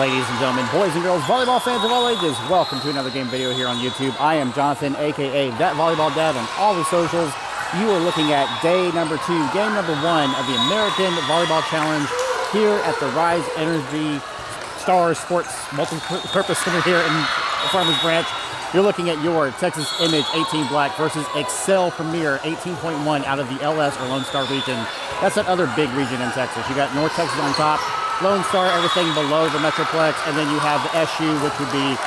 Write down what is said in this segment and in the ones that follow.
Ladies and gentlemen, boys and girls, volleyball fans of all ages, welcome to another game video here on YouTube. I am Jonathan, aka That Volleyball Dad, on all the socials. You are looking at day number 2, game number 1 of the American Volleyball Challenge here at the Rise Energy Star Sports Multi-Purpose Center here in Farmers Branch. You're looking at your Texas Image 18 Black versus Xcel Premier 18.1 out of the LS or Lone Star region. That's that other big region in Texas. You got North Texas on top, Lone Star, everything below the Metroplex, and then you have the SU, which would be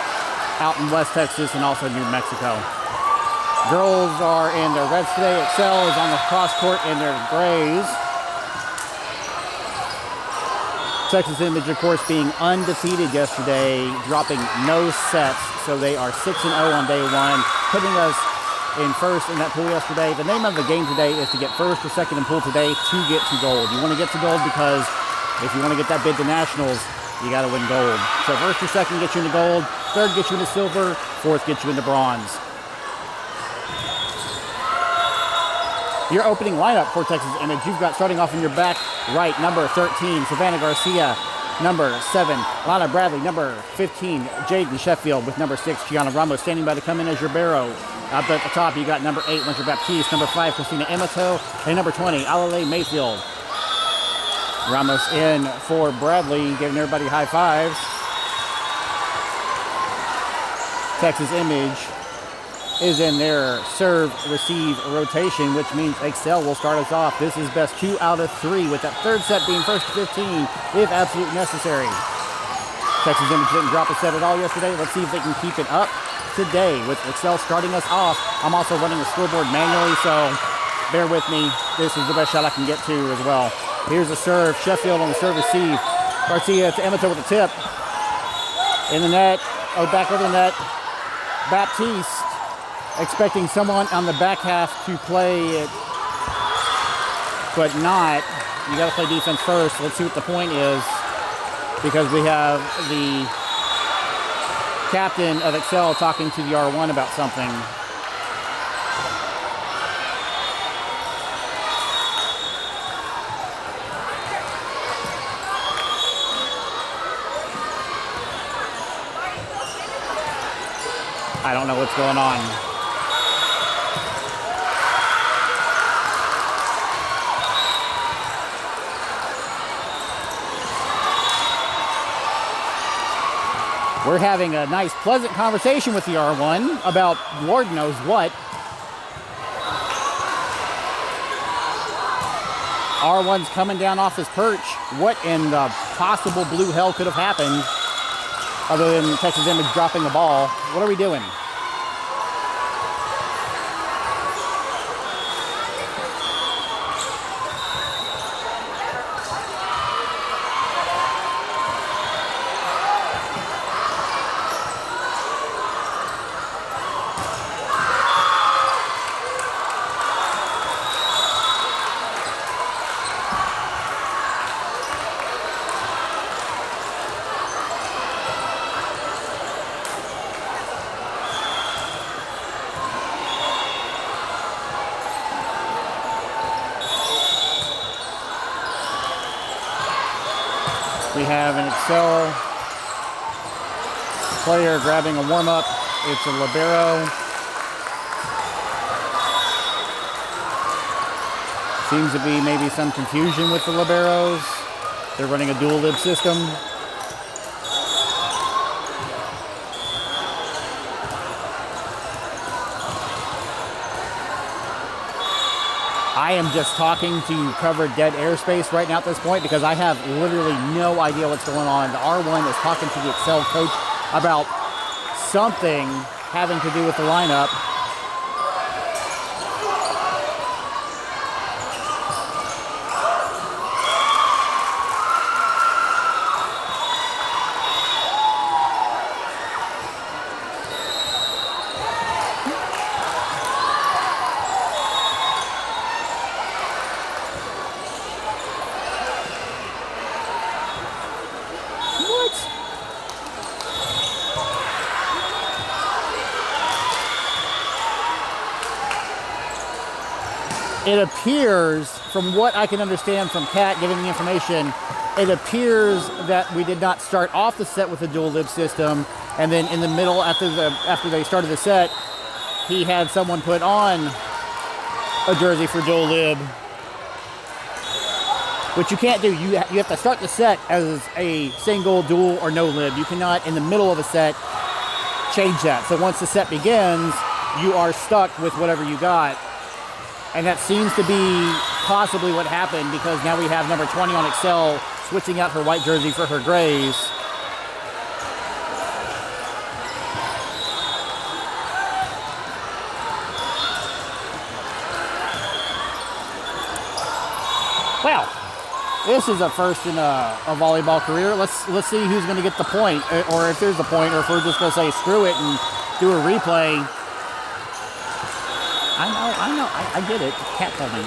out in West Texas and also New Mexico. Girls are in their reds today. Xcel is on the cross court in their grays. Texas Image, of course, being undefeated yesterday, dropping no sets, so they are 6-0 on day 1, putting us in first in that pool yesterday. The name of the game today is to get first or second in pool today to get to gold. You want to get to gold because if you want to get that bid to nationals, you got to win gold. So first or second gets you into gold, third gets you into silver, fourth gets you into bronze. Your opening lineup for Texas Image, you've got starting off in your back right, number 13, Savannah Garcia, number 7, Lana Bradley, number 15, Jaden Sheffield with number 6, Gianna Ramos standing by to come in as your barrow. Up at the top, you got number 8, Winter Baptiste, number 5, Christina Amato, and number 20, Alale Mayfield. Ramos in for Bradley, giving everybody high fives. Texas Image is in their serve-receive rotation, which means Xcel will start us off. This is best 2 out of 3, with that third set being first to 15, if absolutely necessary. Texas Image didn't drop a set at all yesterday. Let's see if they can keep it up today with Xcel starting us off. I'm also running the scoreboard manually, so bear with me. This is the best shot I can get to as well. Here's the serve. Sheffield on the serve receive. Garcia to Amato with the tip. In the net. Oh, back over the net. Baptiste expecting someone on the back half to play it, but not. You got to play defense first. Let's see what the point is, because we have the captain of Xcel talking to the R1 about something. I don't know what's going on. We're having a nice, pleasant conversation with the R1 about Lord knows what. R1's coming down off his perch. What in the possible blue hell could have happened other than Texas Image dropping the ball? What are we doing? We have an Xcel player grabbing a warm-up. It's a libero. Seems to be maybe some confusion with the liberos. They're running a dual lib system. I am just talking to cover dead airspace right now at this point because I have literally no idea what's going on. The R1 is talking to the Xcel coach about something having to do with the lineup. It appears, from what I can understand from Kat giving me information, It appears that we did not start off the set with a dual lib system, and then in the middle, after they started the set, he had someone put on a jersey for dual lib, which you can't do. You have to start the set as a single, dual, or no lib. You cannot, in the middle of a set, change that. So once the set begins, you are stuck with whatever you got. And that seems to be possibly what happened, because now we have number 20 on Xcel switching out her white jersey for her grays. Well, this is a first in a volleyball career. Let's see who's going to get the point, or if there's a point, or if we're just going to say screw it and do a replay. I know, I get it. Cat told me.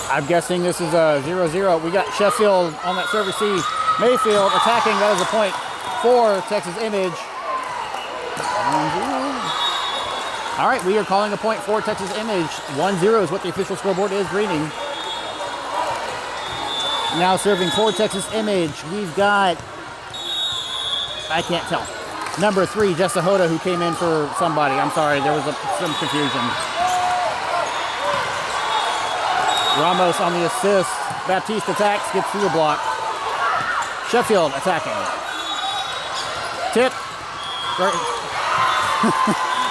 I'm guessing this is a 0-0. We got Sheffield on that serve receive. Mayfield attacking. That is a point for Texas Image. 1-0. All right, we are calling a point for Texas Image. 1-0 is what the official scoreboard is reading. Now serving for Texas Image, we've got, I can't tell, number 3, Jessa Hoda, who came in for somebody. I'm sorry, there was some confusion. Ramos on the assist. Baptiste attacks, gets through the block. Sheffield attacking. Tip.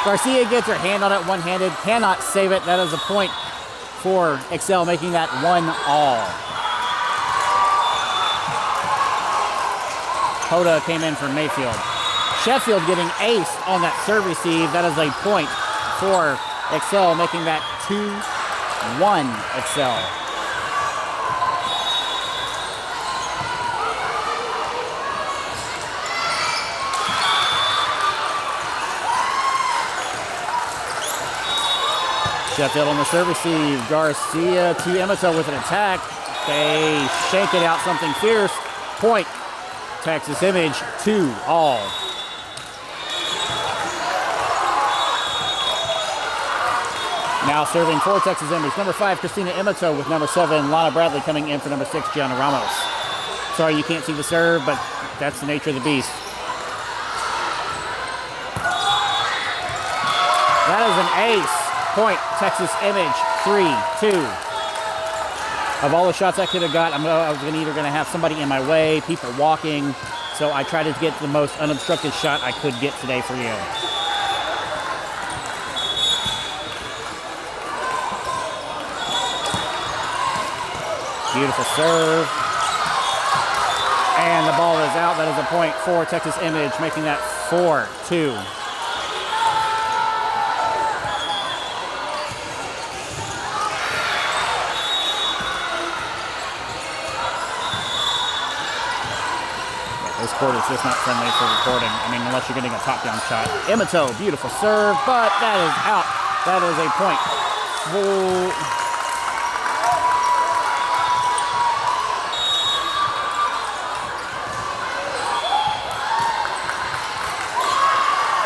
Garcia gets her hand on it one-handed. Cannot save it. That is a point for Xcel, making that 1-all. Hoda came in for Mayfield. Sheffield getting aced on that serve receive. That is a point for Xcel, making that 2-1 Xcel. Sheffield on the serve receive. Garcia to Emato with an attack. They shake it out something fierce. Point. Texas Image 2-all. Now serving for Texas Image. Number 5, Christina Emato with number 7, Lana Bradley coming in for number 6, Gianna Ramos. Sorry you can't see the serve, but that's the nature of the beast. That is an ace. Point, Texas Image, 3-2. Of all the shots I could have got, I was either going to have somebody in my way, people walking, so I tried to get the most unobstructed shot I could get today for you. Beautiful serve. And the ball is out. That is a point for Texas Image, making that 4-2. This court is just not friendly for recording. I mean, unless you're getting a top-down shot. Emato, beautiful serve, but that is out. That is a point.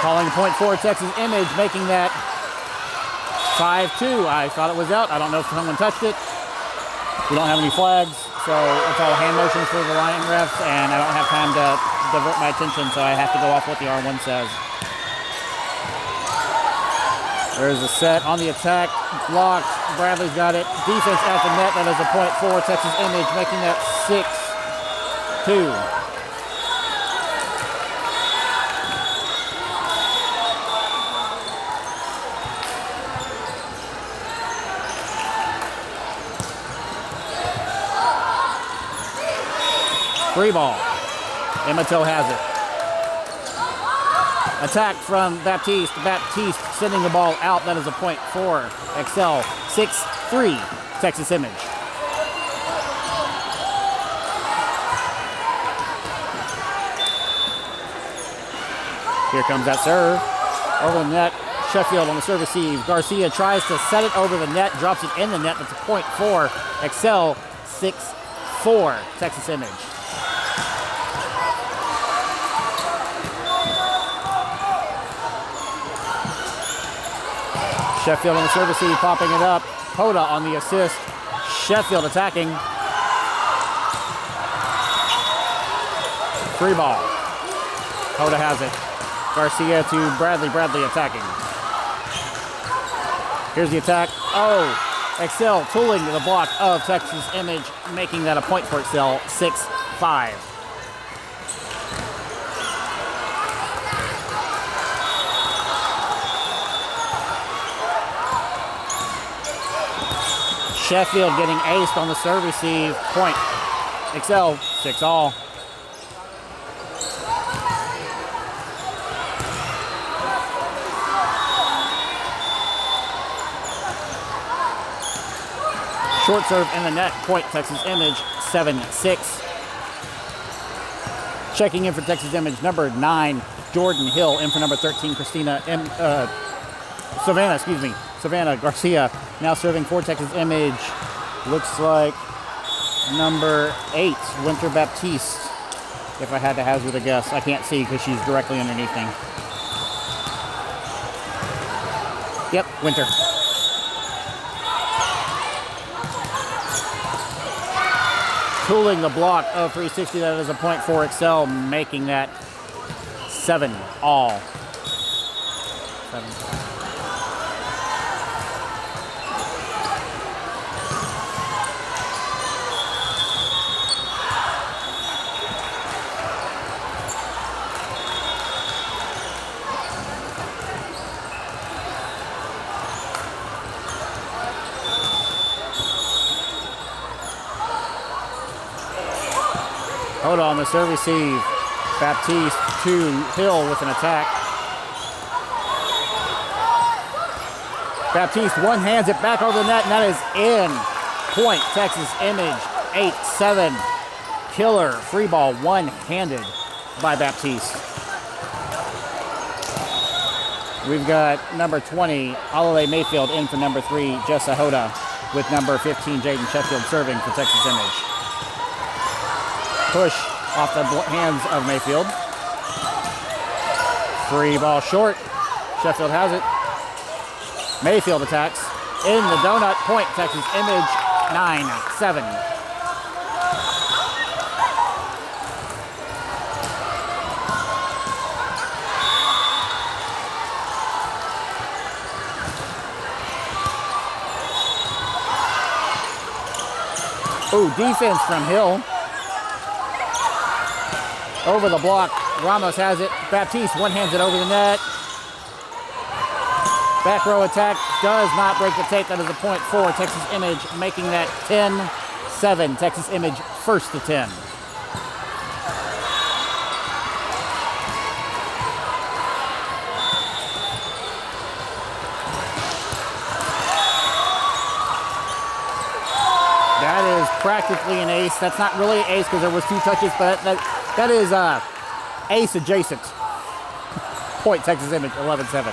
Calling a point for Texas Image, making that 5-2. I thought it was out. I don't know if someone touched it. We don't have any flags, so it's all hand motions for the line refs, and I don't have time to divert my attention, so I have to go off what the R1 says. There's a set on the attack, blocked. Bradley's got it. Defense at the net. That is a point for Texas Image, making that 6-2. Free ball. Emato has it. Attack from Baptiste. Baptiste sending the ball out. That is a point for Xcel. 6-3, Texas Image. Here comes that serve. Over the net, Sheffield on the serve receive. Garcia tries to set it over the net, drops it in the net. That's a point for Xcel, 6-4, Texas Image. Sheffield on the serve receive, popping it up. Hoda on the assist. Sheffield attacking. Free ball. Hoda has it. Garcia to Bradley. Bradley attacking. Here's the attack. Oh, Xcel tooling the block of Texas Image, making that a point for Xcel, 6-5. Sheffield getting aced on the serve receive. Point. Xcel, 6-all. Short serve in the net, point Texas Image, 7-6. Checking in for Texas Image, number 9, Jordan Hill. In for number 13, Savannah Garcia. Now serving for Texas Image. Looks like number 8, Winter Baptiste. If I had to hazard a guess. I can't see because she's directly underneath me. Yep, Winter. Tooling the block of 360. That is a point for Xcel, making that 7-all. 7. Hold on the serve receive. Baptiste to Hill with an attack. Baptiste one-hands it back over the net, and that is in. Point, Texas Image, 8-7. Killer free ball, one-handed by Baptiste. We've got number 20, Alale Mayfield, in for number 3, Jessa Hoda, with number 15, Jaden Sheffield, serving for Texas Image. Push off the hands of Mayfield. Free ball short. Sheffield has it. Mayfield attacks. In the donut, point, Texas Image, 9-7. Ooh, defense from Hill. Over the block, Ramos has it. Baptiste one-hands it over the net. Back row attack does not break the tape. That is a point for Texas Image, making that 10-7. Texas Image first to 10. That is practically an ace. That's not really an ace because there was 2 touches, but that is ace adjacent. Point, Texas Image, 11-7.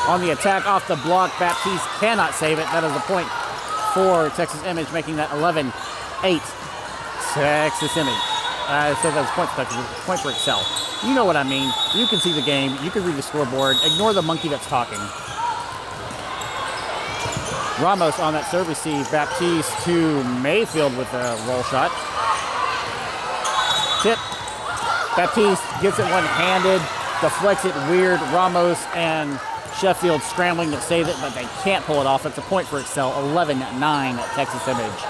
On the attack off the block, Baptiste cannot save it. That is a point for Texas Image, making that 11-8. Texas Image. I said that was point for Texas, point for Xcel. You know what I mean. You can see the game. You can read the scoreboard. Ignore the monkey that's talking. Ramos on that serve receive. Baptiste to Mayfield with a roll shot. Tip. Baptiste gets it one-handed, deflects it weird. Ramos and Sheffield scrambling to save it, but they can't pull it off. It's a point for Xcel, 11-9 Texas Image.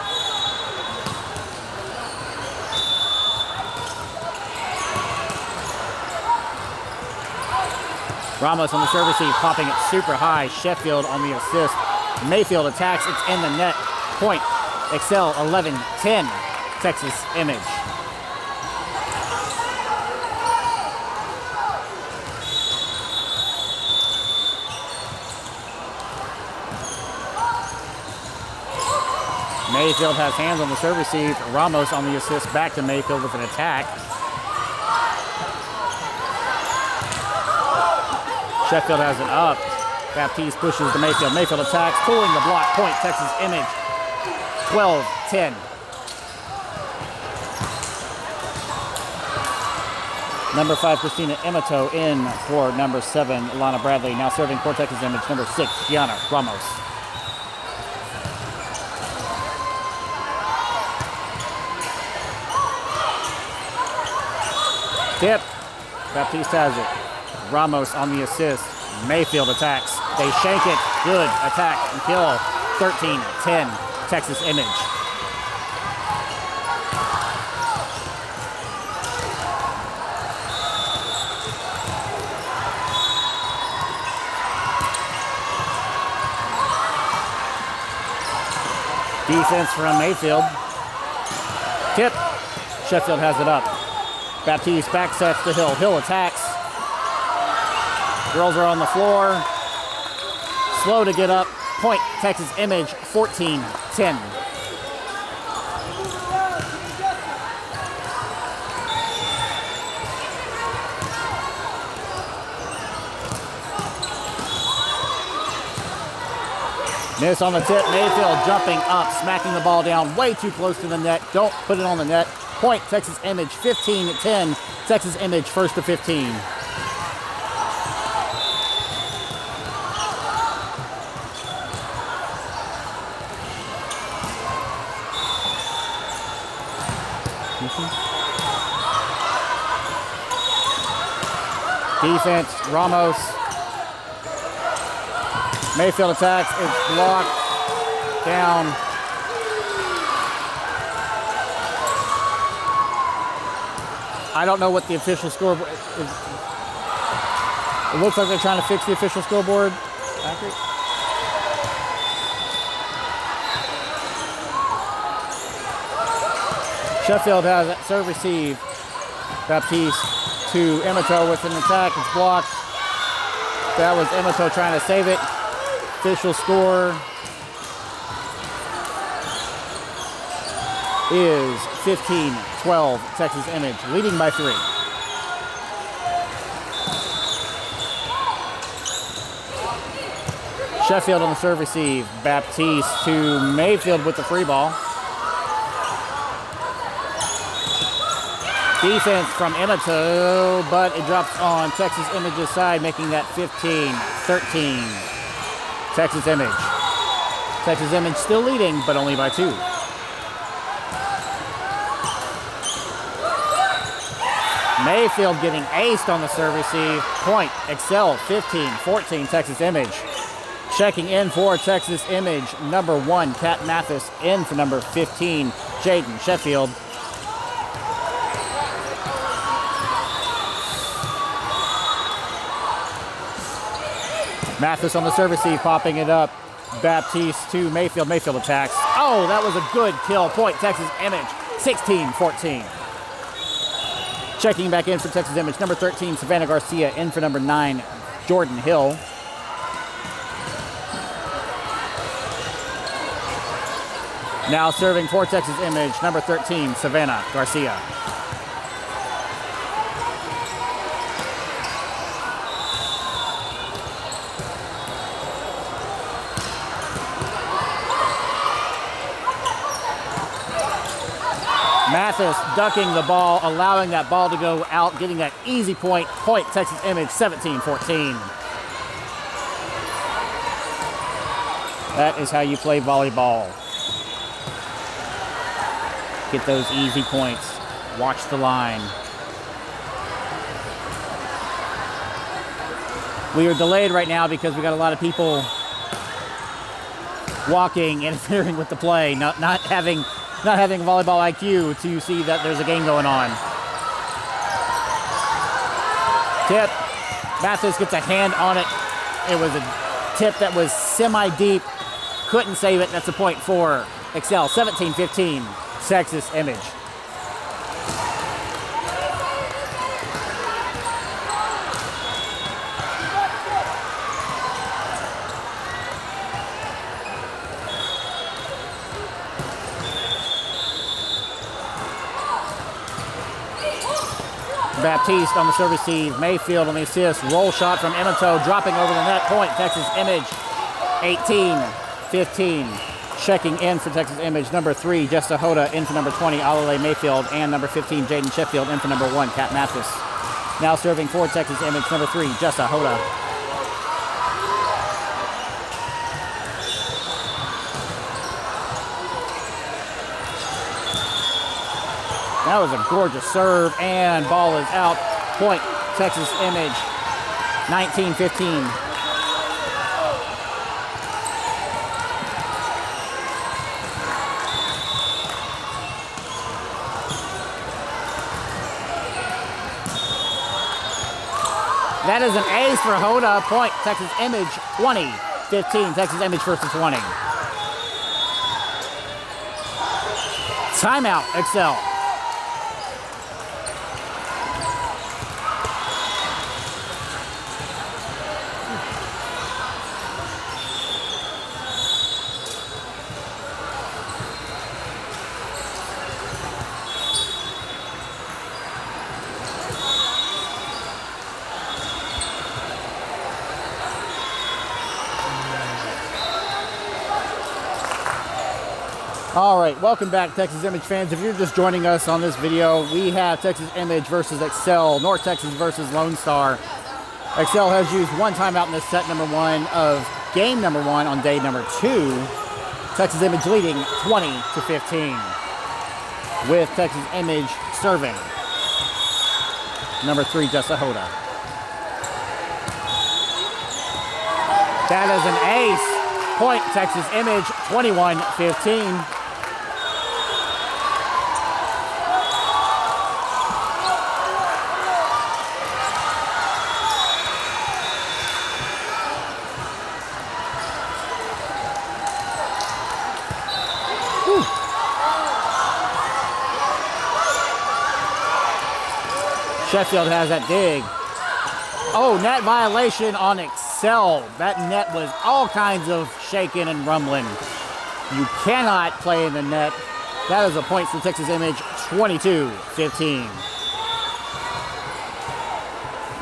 Ramos on the serve receive, popping it super high. Sheffield on the assist. Mayfield attacks, it's in the net. Point, Xcel, 11-10, Texas Image. Mayfield has hands on the serve receive. Ramos on the assist back to Mayfield with an attack. Sheffield has it up. Baptiste pushes to Mayfield. Mayfield attacks, pulling the block. Point, Texas Image. 12-10. Number 5, Christina Emato in for number 7, Lana Bradley. Now serving for Texas Image, number 6, Gianna Ramos. Tip. Baptiste has it. Ramos on the assist. Mayfield attacks. They shank it. Good attack and kill. 13-10, Texas Image. Defense from Mayfield. Tip. Sheffield has it up. Baptiste back sets to Hill. Hill attacks. Girls are on the floor. Slow to get up. Point, Texas Image, 14-10. Miss on the tip. Mayfield jumping up, smacking the ball down way too close to the net. Don't put it on the net. Point, Texas Image, 15-10. Texas Image, first to 15. Defense, Ramos. Mayfield attacks, it's blocked, down. I don't know what the official scoreboard is. It looks like they're trying to fix the official scoreboard. Accurate. Sheffield has it, serve receive. Baptiste to Emato with an attack, it's blocked. That was Emato trying to save it. Official score is 15-12, Texas Image, leading by 3. Sheffield on the serve receive. Baptiste to Mayfield with the free ball. Defense from Emato, but it drops on Texas Image's side, making that 15-13. Texas Image. Texas Image still leading, but only by 2. Mayfield getting aced on the serve receive. Point, Xcel, 15-14, Texas Image. Checking in for Texas Image, number 1, Kat Mathis, in for number 15, Jaden Sheffield. Mathis on the serve receive, popping it up. Baptiste to Mayfield. Mayfield attacks. Oh, that was a good kill. Point, Texas Image, 16-14. Checking back in for Texas Image, number 13, Savannah Garcia, in for number 9, Jordan Hill. Now serving for Texas Image, number 13, Savannah Garcia. Mathis ducking the ball, allowing that ball to go out, getting that easy point. Point, Texas Image, 17-14. That is how you play volleyball. Get those easy points. Watch the line. We are delayed right now because we got a lot of people walking, interfering with the play, not having volleyball IQ to see that there's a game going on. Tip. Mathis gets a hand on it. It was a tip that was semi-deep. Couldn't save it. That's a point for Xcel. 17-15, Texas Image. Baptiste on the serve receive. Mayfield on the assist. Roll shot from Emoto, dropping over the net. Point, Texas Image. 18-15. Checking in for Texas Image. Number 3, Jessa Hoda. In for number 20, Alale Mayfield. And number 15, Jaden Sheffield. In for number 1, Kat Mathis. Now serving for Texas Image. Number 3, Jessa Hoda. That was a gorgeous serve, and ball is out. Point, Texas Image, 19-15. That is an ace for Hoda. Point, Texas Image, 20-15. Texas Image first and 20. Timeout, Xcel. All right, welcome back, Texas Image fans. If you're just joining us on this video, we have Texas Image versus Xcel, North Texas versus Lone Star. Xcel has used one timeout in this set number 1 of game number 1 on day number 2. Texas Image leading 20-15 with Texas Image serving. Number 3, Jessa Hoda. That is an ace. Point, Texas Image, 21-15. Sheffield has that dig. Oh, net violation on Xcel. That net was all kinds of shaking and rumbling. You cannot play in the net. That is a point for Texas Image, 22-15.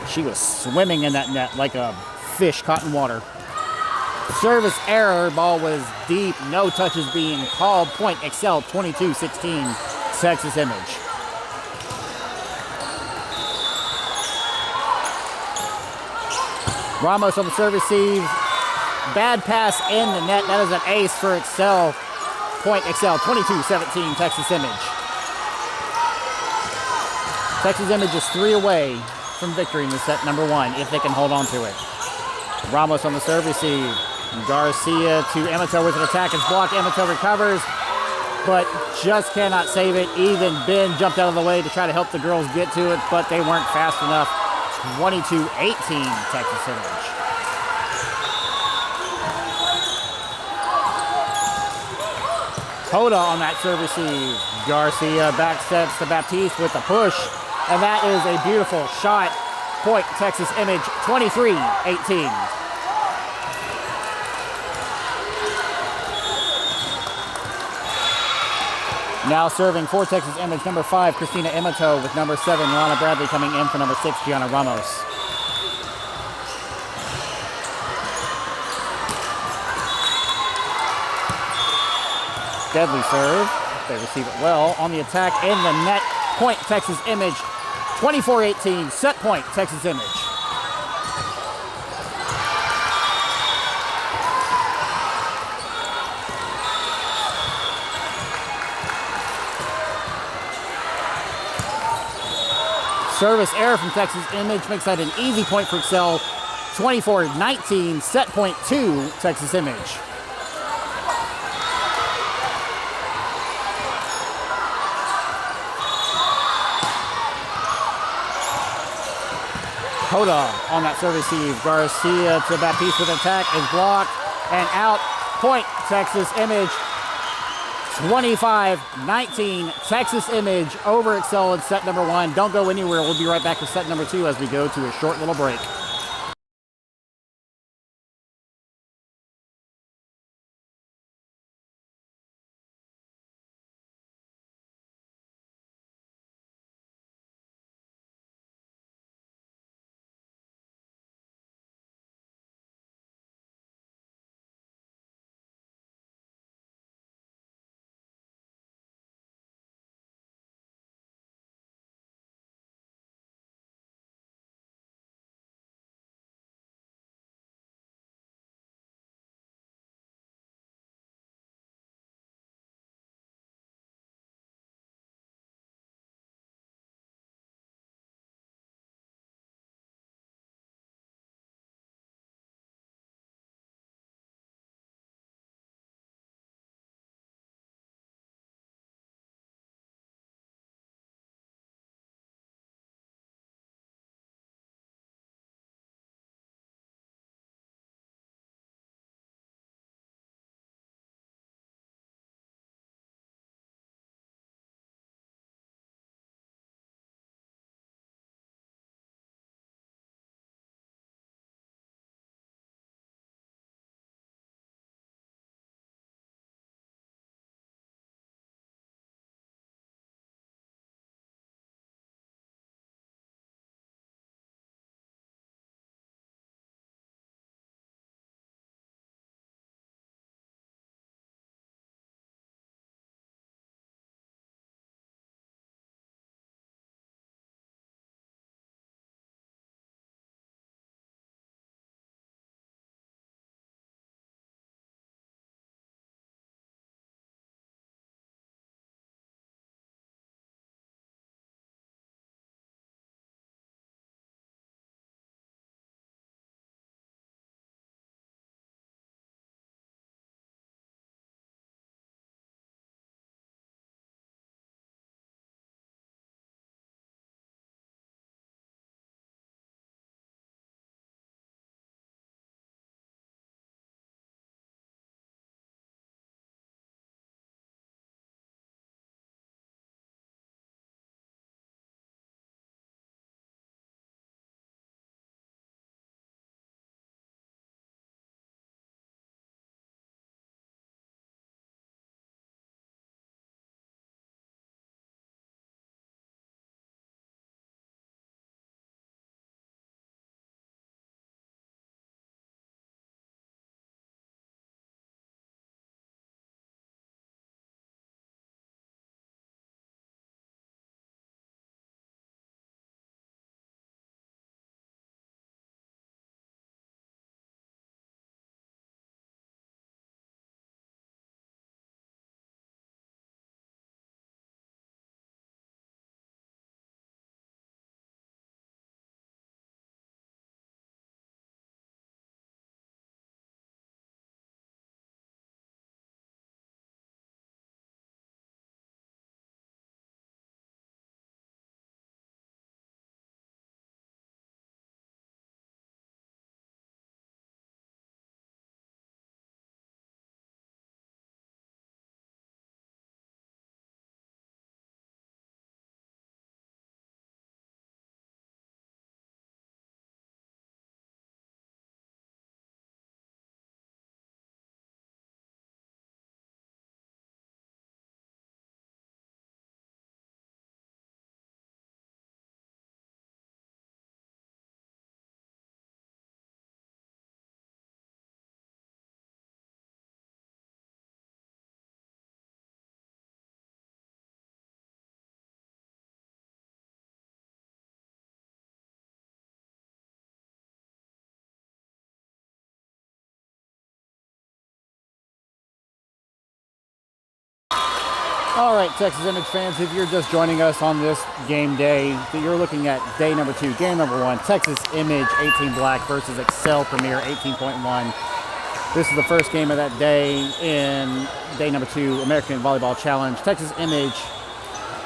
She was swimming in that net like a fish caught in water. Service error, ball was deep, no touches being called. Point, Xcel, 22-16, Texas Image. Ramos on the serve receive. Bad pass in the net. That is an ace for Xcel. Point, Xcel, 22-17, Texas Image. Texas Image is 3 away from victory in the set number 1 if they can hold on to it. Ramos on the serve receive. Garcia to Emoto with an attack. It's blocked. Emoto recovers, but just cannot save it. Even Ben jumped out of the way to try to help the girls get to it, but they weren't fast enough. 22-18, Texas Image. Hoda on that serve receive. Garcia back steps to Baptiste with the push, and that is a beautiful shot. Point, Texas Image, 23-18. Now serving for Texas Image, number 5, Christina Emoto, with number 7, Lana Bradley coming in for number 6, Gianna Ramos. Deadly serve. They receive it well. On the attack in the net. Point, Texas Image, 24-18. Set point, Texas Image. Service error from Texas Image makes that an easy point for Xcel. 24-19, set point 2, Texas Image. Hoda on that serve receive. Garcia to Baptiste with an attack is blocked and out. Point, Texas Image. 25-19, Texas Image over Xcel in set number 1. Don't go anywhere. We'll be right back with set number 2 as we go to a short little break. All right, Texas Image fans, if you're just joining us on this game day, you're looking at day number 2, game number 1, Texas Image 18 Black versus Xcel Premier 18.1. This is the first game of that day in day number 2, American Volleyball Challenge. Texas Image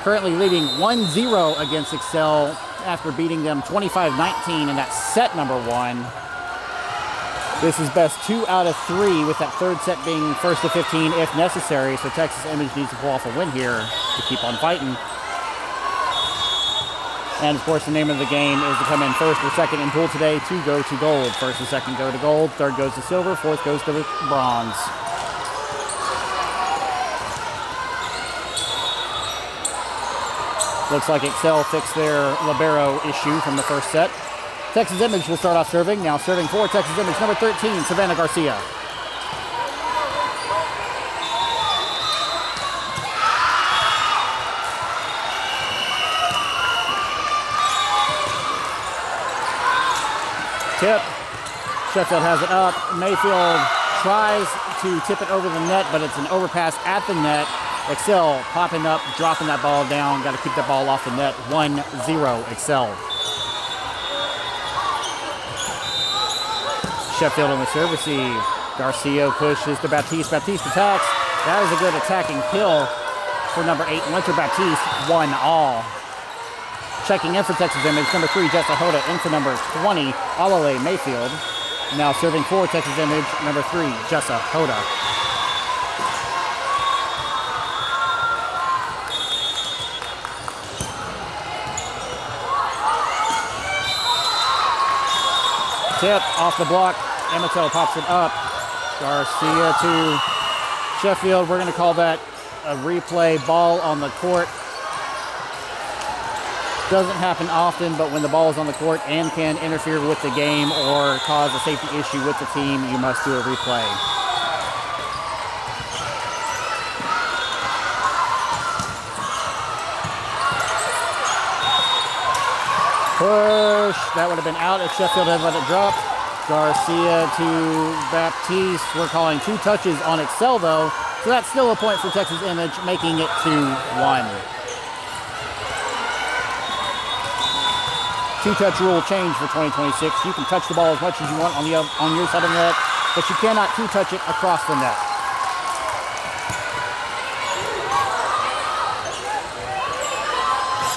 currently leading 1-0 against Xcel after beating them 25-19 in that set number 1. This is best 2 out of 3, with that third set being first to 15 if necessary. So Texas Image needs to pull off a win here to keep on fighting. And of course, the name of the game is to come in first or second in pool today to go to gold. First and second go to gold, third goes to silver, fourth goes to bronze. Looks like Xcel fixed their libero issue from the first set. Texas Image will start off serving. Now serving for Texas Image, number 13, Savannah Garcia. Tip. Sheffield has it up. Mayfield tries to tip it over the net, but it's an overpass at the net. Xcel popping up, dropping that ball down. Got to keep that ball off the net. 1-0 Xcel. Sheffield on the serve receive. Garcia pushes to Baptiste. Baptiste attacks. That is a good attacking kill for number 8, Winter Baptiste. 1-all. Checking in for Texas Image, number 3, Jessa Hoda. In for number 20, Alale Mayfield. Now serving for Texas Image, number 3, Jessa Hoda. Tip off the block. Amato pops it up. Garcia to Sheffield. We're going to call that a replay. Ball on the court. Doesn't happen often, but when the ball is on the court and can interfere with the game or cause a safety issue with the team, you must do a replay. Push. That would have been out if Sheffield had let it drop. Garcia to Baptiste. We're calling 2 touches on Xcel, though. So that's still a point for Texas Image, making it 2-1. 2-touch rule change for 2026. You can touch the ball as much as you want on your side of the net, but you cannot 2-touch it across the net.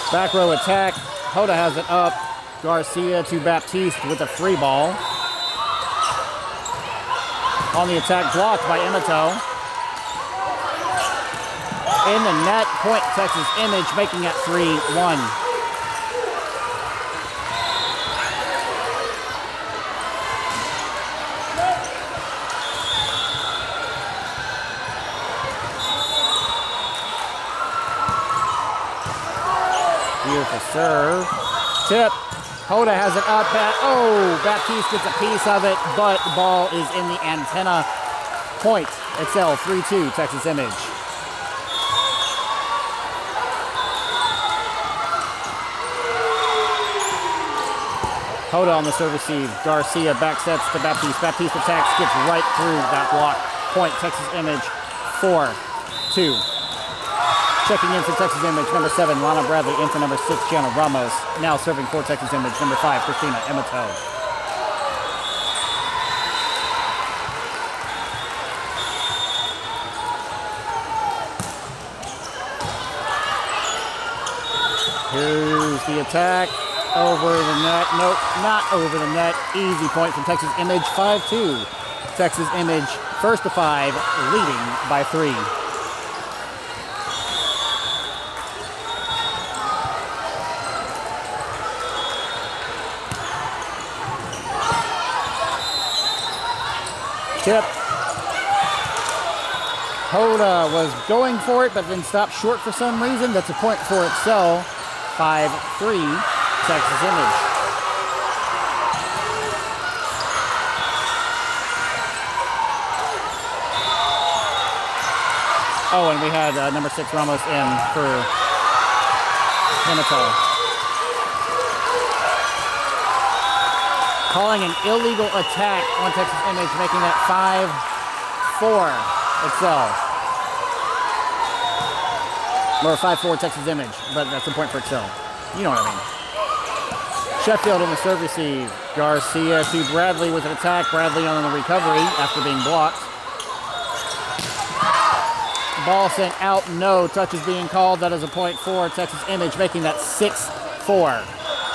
Back row attack. Hoda has it up. Garcia to Baptiste with a free ball. On the attack, blocked by Amato. In the net, point Texas Image, making it 3-1. Beautiful serve. Tip. Hoda has it up. Baptiste gets a piece of it, but the ball is in the antenna. Point. Xcel 3-2, Texas Image. Hoda on the serve receive. Garcia back sets to Baptiste. Baptiste attacks, gets right through that block. Point. Texas Image 4-2. Checking in for Texas Image, number 7, Lana Bradley. In for number 6, Gianna Ramos. Now serving for Texas Image, number 5, Christina Amato. Here's the attack. Over the net. Nope, not over the net. Easy point from Texas Image, 5-2. Texas Image, first to 5, leading by 3. Tip. Hoda was going for it, but then stopped short for some reason. That's a point for Xcel. 5-3, Texas Image. Oh, and we had number 6 Ramos in for Amato. Calling an illegal attack on Texas Image, making that 5-4 Xcel. Or 5-4 Texas Image, but that's a point for Xcel. You know what I mean. Sheffield on the serve receive. Garcia to Bradley with an attack. Bradley on the recovery after being blocked. Ball sent out, no. Touch is being called. That is a point for Texas Image, making that 6-4.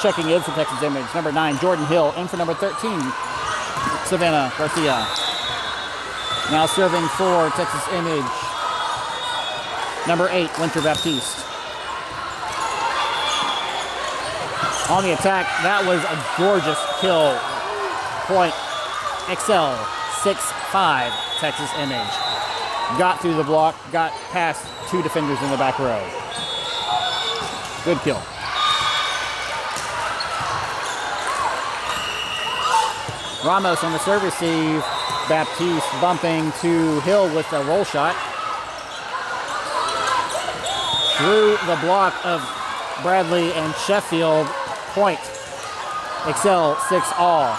Checking in for Texas Image. Number 9, Jordan Hill. In for number 13, Savannah Garcia. Now serving for Texas Image. Number 8, Winter Baptiste. On the attack, that was a gorgeous kill. Point, Xcel, 6-5, Texas Image. Got through the block, got past 2 defenders in the back row. Good kill. Ramos on the serve receive. Baptiste bumping to Hill with a roll shot. Through the block of Bradley and Sheffield. Point. Xcel 6-all.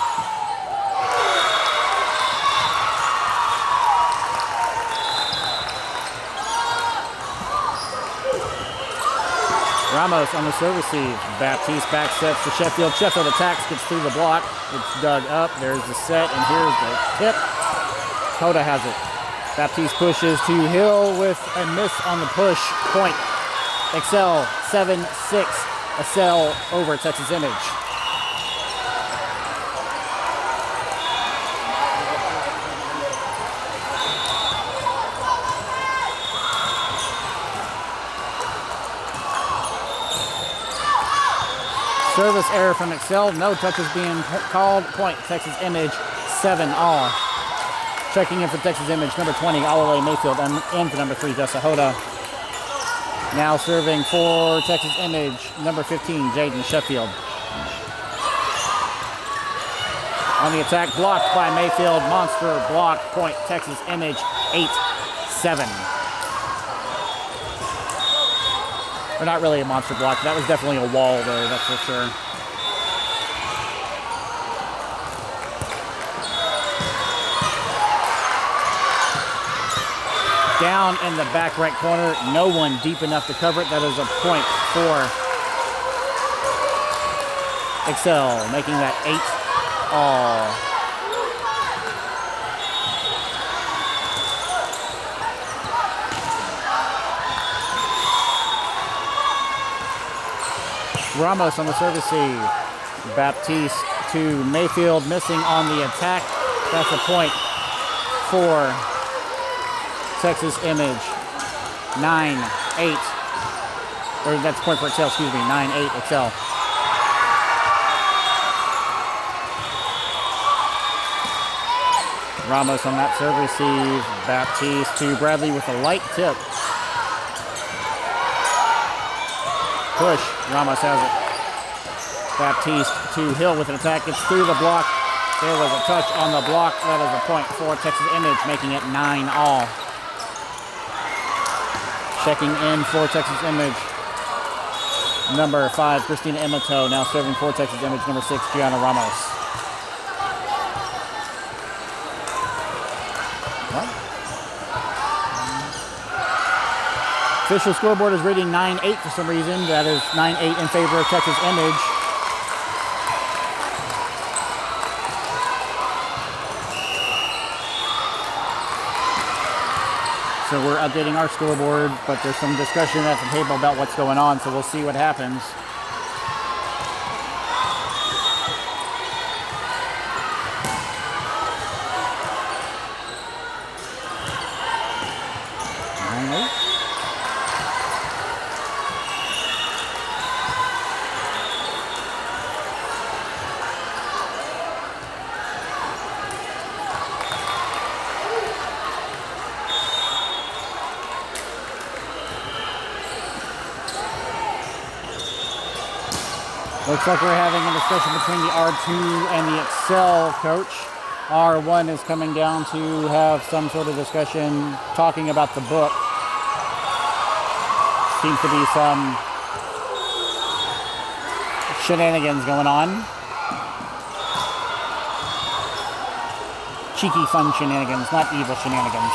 Ramos on the serve receive. Baptiste back sets to Sheffield. Sheffield attacks, gets through the block. It's dug up. There's the set, and here's the tip. Coda has it. Baptiste pushes to Hill with a miss on the push. Point. Xcel 7-6. Xcel over Texas Image. Service error from Xcel. No touches being called. Point. Texas Image 7-all. Checking in for Texas Image. Number 20, Allaway Mayfield. And in for number 3, Jessa Hoda. Now serving for Texas Image, number 15, Jaden Sheffield. On the attack, blocked by Mayfield. Monster block. Point. Texas Image 8-7. Or not really a monster block. That was definitely a wall there, that's for sure. Down in the back right corner. No one deep enough to cover it. That is a point for Xcel, making that 8-all. Ramos on the serve receive. Baptiste to Mayfield, missing on the attack. That's a point for Texas Image. 9-8. Or that's a point for Xcel, excuse me. 9-8 Xcel. Ramos on that serve receive. Baptiste to Bradley with a light tip. Push. Ramos has it. Baptiste to Hill with an attack. Gets through the block. There was a touch on the block. That is a point for Texas Image, making it 9-all. Checking in for Texas Image. Number 5, Christina Emato. Now serving for Texas Image. Number 6, Gianna Ramos. Official scoreboard is reading 9-8 for some reason. That is 9-8 in favor of Texas Image. So we're updating our scoreboard, but there's some discussion at the table about what's going on, so we'll see what happens. Looks like we're having a discussion between the R2 and the Xcel coach. R1 is coming down to have some sort of discussion talking about the book. Seems to be some shenanigans going on. Cheeky, fun shenanigans, not evil shenanigans.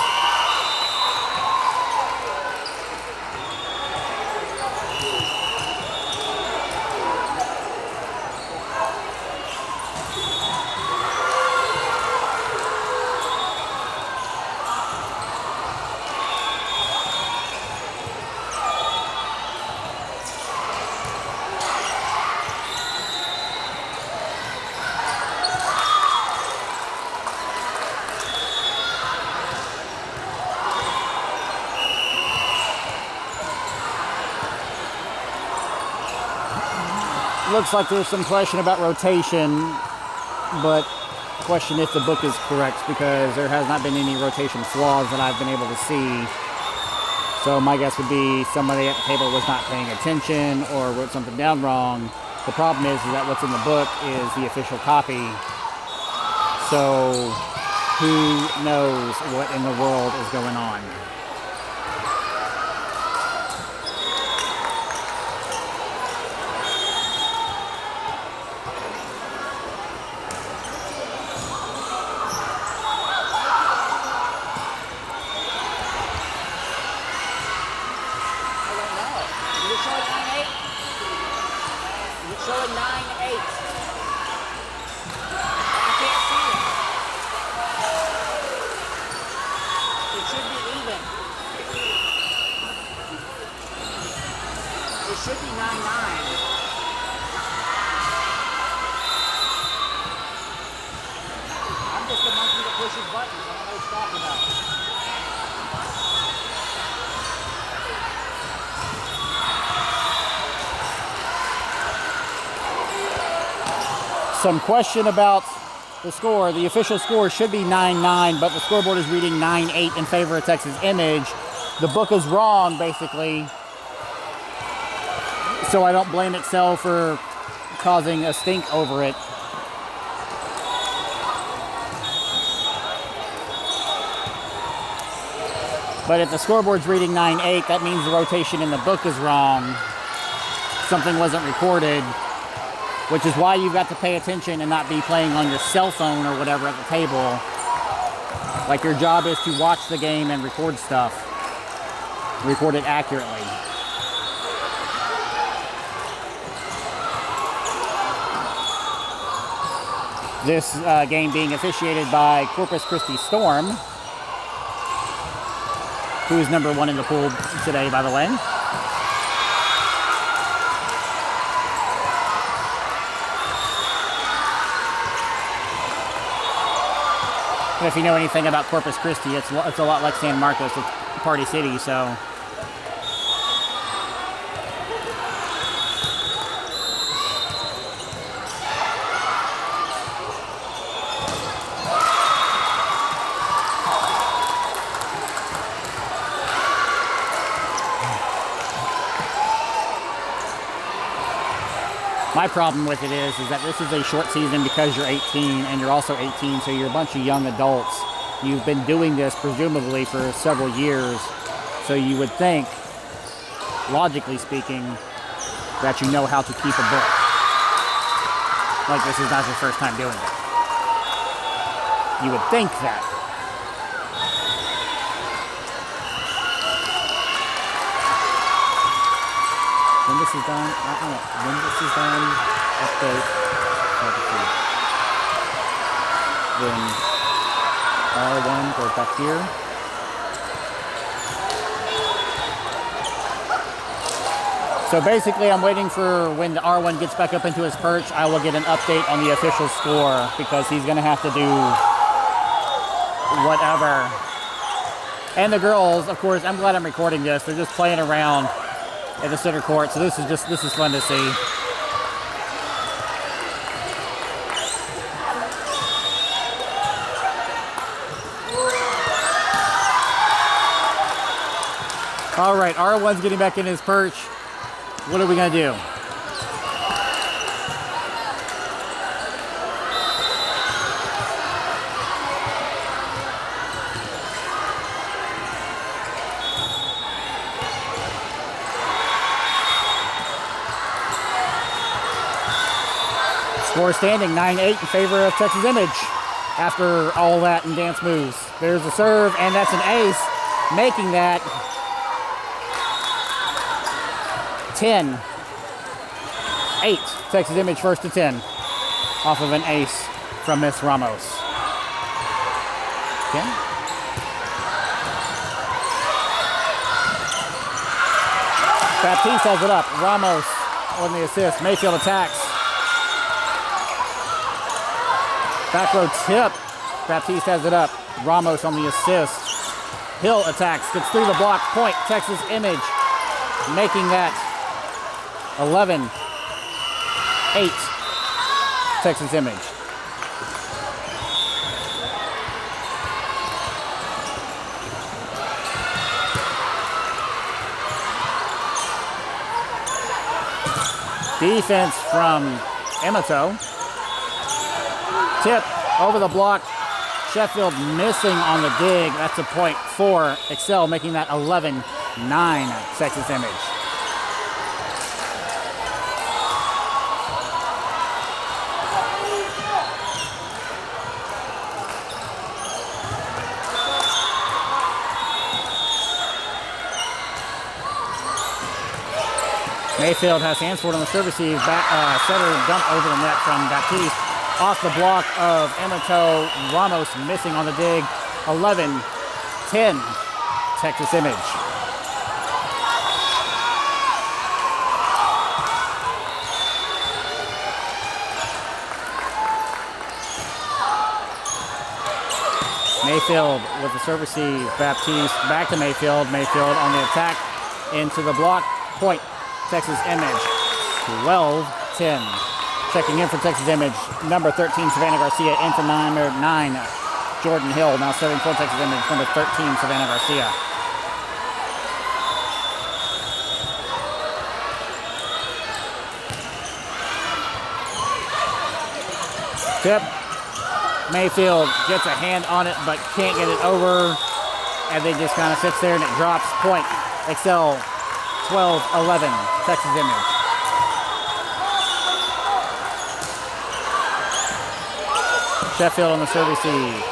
looks like there's some question about rotation, but question if the book is correct because there has not been any rotation flaws that I've been able to see. So my guess would be somebody at the table was not paying attention or wrote something down wrong. The problem is that what's in the book is the official copy. So who knows what in the world is going on? Some question about the score. The official score should be 9-9, but the scoreboard is reading 9-8 in favor of Texas Image. The book is wrong, basically. So I don't blame Xcel for causing a stink over it. But if the scoreboard's reading 9-8, that means the rotation in the book is wrong. Something wasn't recorded, which is why you've got to pay attention and not be playing on your cell phone or whatever at the table. Like, your job is to watch the game and record stuff. Record it accurately. This game being officiated by Corpus Christi Storm, who is number 1 in the pool today, by the way. And if you know anything about Corpus Christi, it's a lot like San Marcos. It's Party City, so. My problem with it is that this is a short season because you're 18 and you're also 18, so you're a bunch of young adults. You've been doing this presumably for several years, so you would think, logically speaking, that you know how to keep a book. Like, this is not your first time doing it. You would think that. When this is done, when this is done, update, then R1 goes back here. So basically I'm waiting for when the R1 gets back up into his perch, I will get an update on the official score because he's going to have to do whatever. And the girls, of course, I'm glad I'm recording this. They're just playing around at the center court, so this is fun to see. All right, R1's getting back in his perch. What are we gonna do? Score standing 9-8 in favor of Texas Image after all that and dance moves. There's a serve, and that's an ace, making that 10-8. Texas Image first to 10 off of an ace from Miss Ramos. 10. Baptiste has it up. Ramos on the assist. Mayfield attacks. Back row tip. Baptiste has it up. Ramos on the assist. Hill attacks. Gets through the block. Point. Texas Image making that 11-8. 8, Texas Image. Defense from Amato. Tip over the block. Sheffield missing on the dig. That's a point for Xcel, making that 11-9 Texas Image. Mayfield has hands for it on the service receive. Setter dump over the net from Baptiste. Off the block of Amato. Ramos missing on the dig. 11-10 Texas Image. Mayfield with the service receive. Baptiste back to Mayfield. Mayfield on the attack. Into the block. Point. Texas Image, 12-10. Checking in for Texas Image, number 13, Savannah Garcia. In for number 9, Jordan Hill. Now serving for Texas Image, number 13, Savannah Garcia. Tip. Mayfield gets a hand on it, but can't get it over. And then just kind of sits there and it drops. Point. Xcel 12-11, Texas Image. Sheffield on the service receive.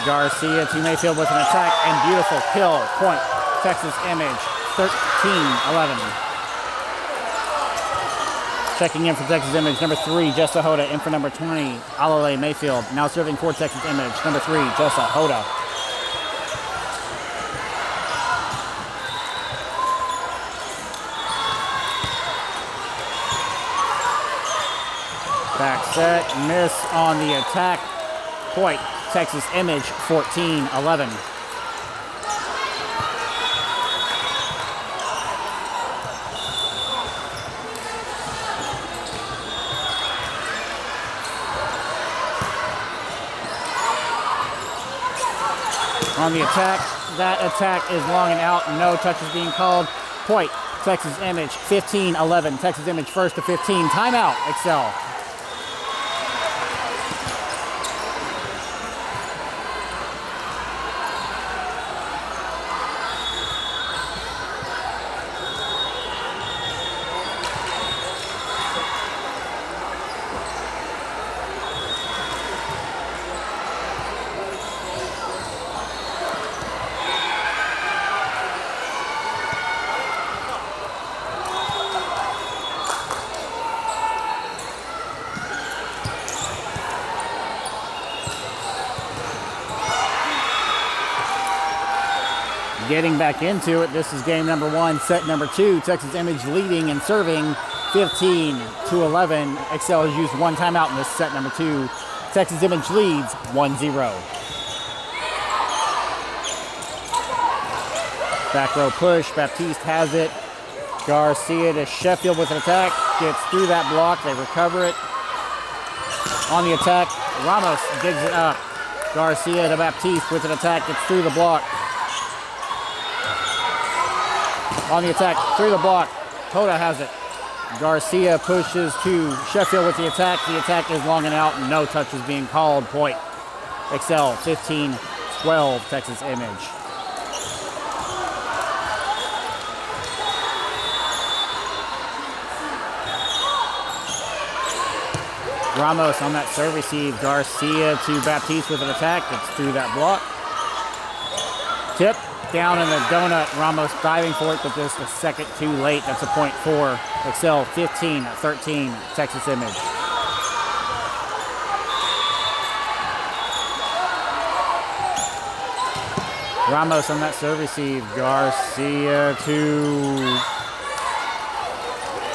Garcia to Mayfield with an attack and beautiful kill. Point, Texas Image, 13-11. Checking in for Texas Image, number 3, Jessa Hoda. In for number 20, Alale Mayfield. Now serving for Texas Image, number 3, Jessa Hoda. Back set, miss on the attack. Point, Texas Image, 14-11. On the attack, that attack is long and out. No touches being called. Point, Texas Image, 15-11. Texas Image first to 15. Timeout, Xcel. Getting back into it, this is game number 1, set number 2. Texas Image leading and serving 15-11. Xcel has used one timeout in this set number 2. Texas Image leads 1-0. Back row push, Baptiste has it. Garcia to Sheffield with an attack. Gets through that block, they recover it. On the attack, Ramos digs it up. Garcia to Baptiste with an attack, gets through the block. On the attack, through the block, Hoda has it. Garcia pushes to Sheffield with the attack. The attack is long and out, no touches being called. Point, Xcel, 15-12, Texas Image. Ramos on that serve receive. Garcia to Baptiste with an attack. It's through that block. Tip. Down in the donut, Ramos diving for it, but just a second too late. That's a point for Xcel, 15-13, Texas Image. Ramos on that serve receive. Garcia to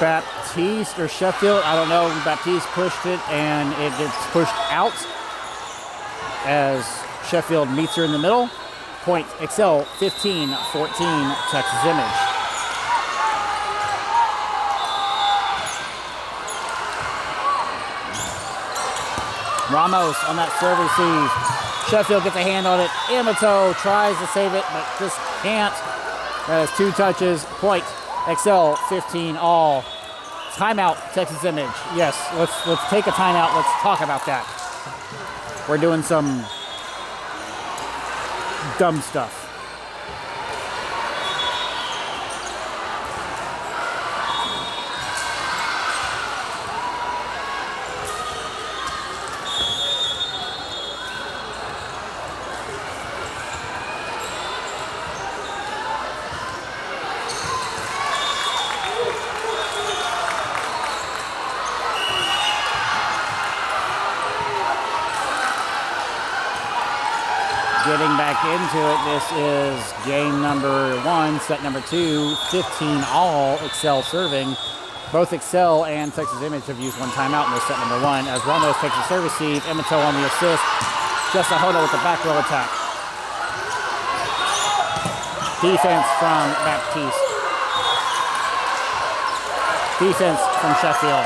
Baptiste or Sheffield. I don't know. Baptiste pushed it, and it gets pushed out as Sheffield meets her in the middle. Point, Xcel, 15-14, Texas Image. Ramos on that serve receive. Sheffield gets a hand on it. Amato tries to save it, but just can't. That is 2 touches. Point. Xcel 15 all. Timeout, Texas Image. Yes, let's take a timeout. Let's talk about that. We're doing some dumb stuff. Getting back into it, this is game number 1, set number 2, 15 all, Xcel serving. Both Xcel and Texas Image have used 1 timeout in this set number 1, as Ramos takes the serve receive, Amato on the assist, just a Hoda with the back row attack. Defense from Baptiste. Defense from Sheffield.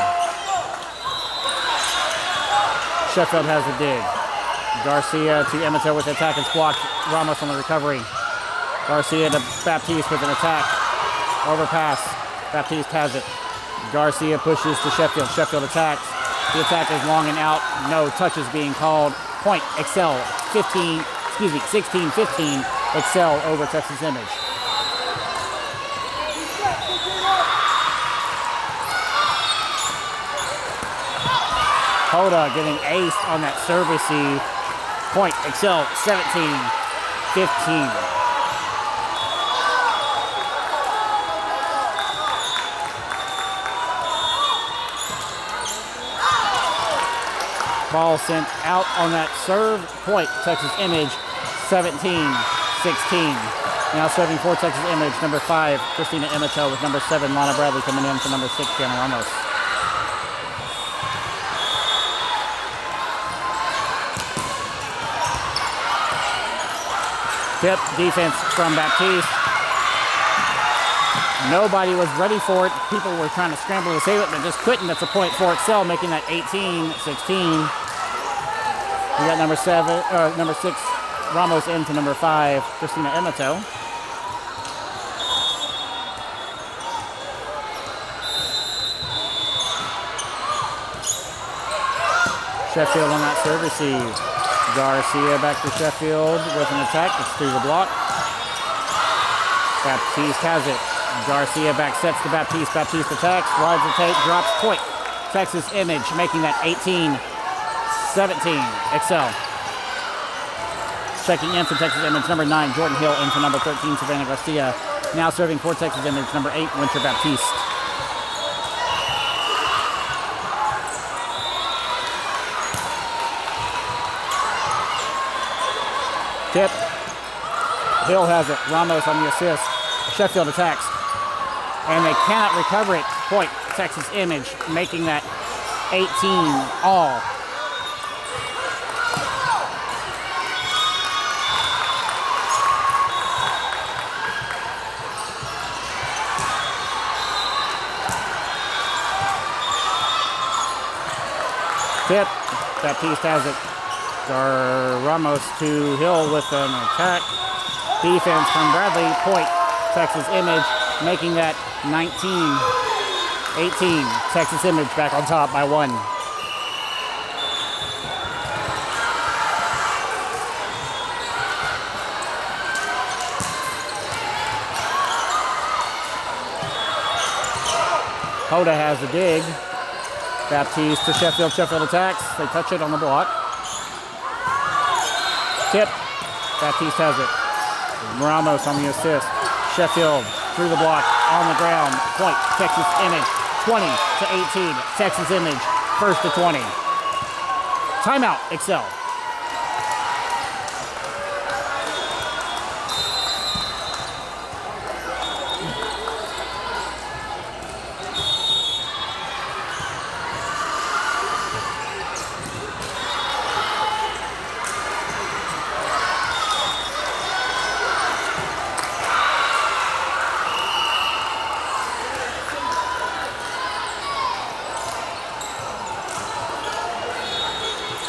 Sheffield has the dig. Garcia to Amato with the attack. It's blocked. Ramos on the recovery. Garcia to Baptiste with an attack. Overpass. Baptiste has it. Garcia pushes to Sheffield. Sheffield attacks. The attack is long and out. No touches being called. Point. Xcel 16-15. Xcel over Texas Image. Hoda getting aced on that serve receive. Point. Xcel 17-15. Ball sent out on that serve. Point. Texas Image 17-16. Now serving for Texas Image, number 5, Christina Amato, with number 7, Lana Bradley coming in for number 6, Jana Ramos. Tip defense from Baptiste. Nobody was ready for it. People were trying to scramble to save it, but just couldn't. That's a point for Xcel, making that 18-16. We got number 6, Ramos into number 5, Christina Amato. Sheffield on that serve receive. Garcia back to Sheffield with an attack. It's through the block. Baptiste has it. Garcia back sets to Baptiste. Baptiste attacks, rides the tape, drops. Point. Texas Image making that 18-17. Xcel. Checking in for Texas Image, number 9, Jordan Hill, in for number 13, Savannah Garcia. Now serving for Texas Image, number 8, Winter Baptiste. Tip. Hill has it. Ramos on the assist. Sheffield attacks. And they cannot recover it. Point. Texas Image making that 18 all. Tip. Baptiste has it. Ramos to Hill with an attack. Defense from Bradley. Point. Texas Image making that 19-18. Texas Image back on top by 1. Hoda has the dig. Baptiste to Sheffield. Sheffield attacks. They touch it on the block. Tip. Baptiste has it. Ramos on the assist. Sheffield through the block on the ground. Point. Texas Image 20-18. Texas Image first to 20. Timeout. Xcel.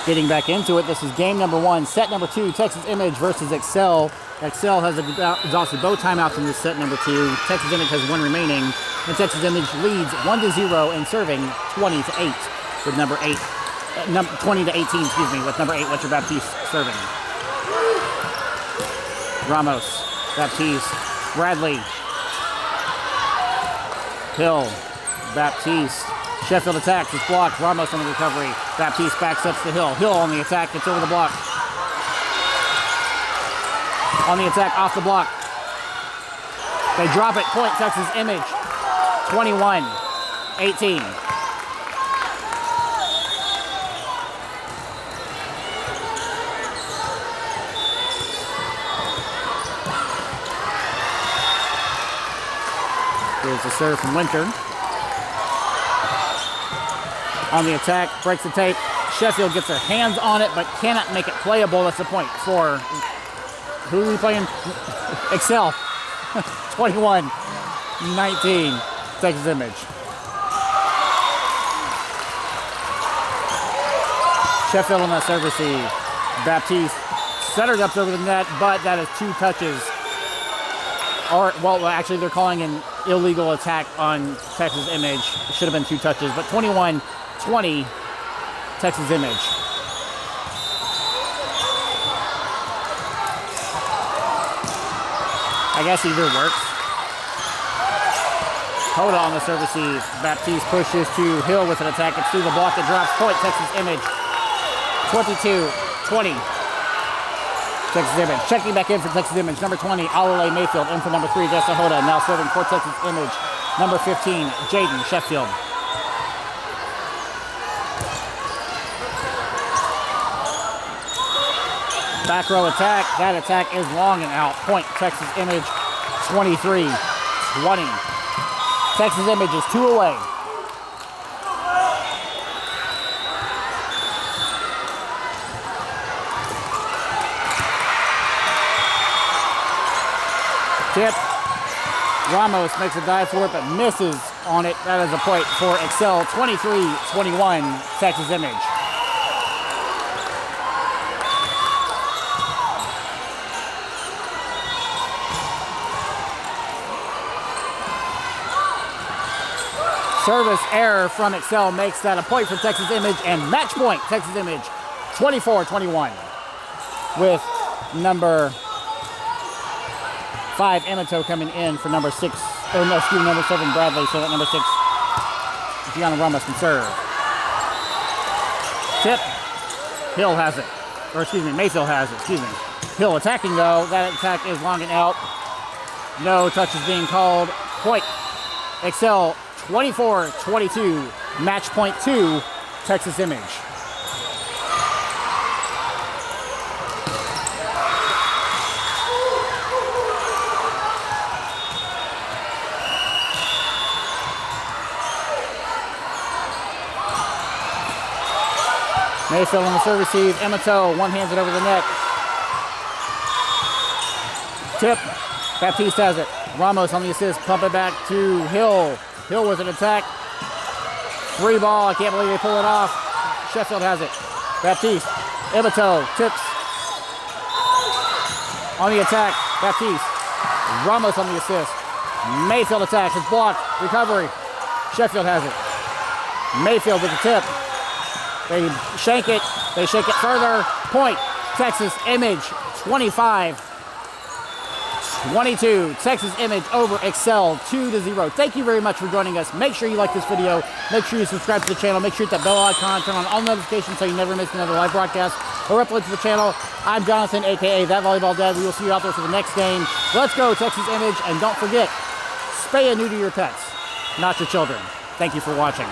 Getting back into it, this is game number 1, set number 2, Texas Image versus Xcel. Xcel has exhausted both timeouts in this set number 2. Texas Image has 1 remaining, and Texas Image leads 1-0 and serving 20-8 with number 8. 20-18, excuse me, with number 8, Letcher Baptiste serving. Ramos, Baptiste, Bradley, Hill, Baptiste. Sheffield attacks, it's blocked. Ramos on the recovery. Baptiste backs up to Hill. Hill on the attack, gets over the block. On the attack, off the block. They drop it. Point, Texas Image. 21-18. Here's the serve from Winter. On the attack, breaks the tape. Sheffield gets their hands on it, but cannot make it playable. That's the point for, who are we playing? Xcel. 21-19, Texas Image. Sheffield on that serve receive. Baptiste centered up over the net, but that is 2 touches. Or, well, actually, they're calling an illegal attack on Texas Image. It should have been 2 touches, but 21-20, Texas Image. I guess either works. Hoda on the serve receive. Baptiste pushes to Hill with an attack. It's through the block that drops. Point, Texas Image. 22-20. Texas Image. Checking back in for Texas Image. Number 20, Alale Mayfield. In for number 3, Dessa Hoda. Now serving for Texas Image. Number 15, Jaden Sheffield. Back row attack. That attack is long and out. Point, Texas Image. 23-20. Texas Image is 2 away. Tip. Ramos makes a dive for it, but misses on it. That is a point for Xcel. 23-21, Texas Image. Service error from Xcel makes that a point for Texas Image, and match point, Texas Image, 24-21. With number 5, Amato coming in for number 6, or no, excuse me, number 7, Bradley, so that number 6, Gianna Ramos can serve. Tip, Hill has it, or excuse me, Mayfield has it, excuse me. Hill attacking though, that attack is long and out. No touches being called. Point, Xcel, 24-22, match point 2, Texas Image. Mayfield on the serve receive. Amato one-handed over the net. Tip. Baptiste has it. Ramos on the assist. Pump it back to Hill. Hill with an attack. Free ball. I can't believe they pull it off. Sheffield has it. Baptiste. Amato tips. On the attack. Baptiste. Ramos on the assist. Mayfield attacks. It's blocked. Recovery. Sheffield has it. Mayfield with the tip. They shank it. They shake it further. Point. Texas Image 25-22. Texas Image over Xcel 2-0. Thank you very much for joining us. Make sure you like this video. Make sure you subscribe to the channel. Make sure you hit that bell icon. Turn on all notifications so you never miss another live broadcast or upload to the channel. I'm Jonathan, aka That Volleyball Dad. We will see you out there for the next game. Let's go, Texas Image. And don't forget, spay and neuter your pets, not your children. Thank you for watching.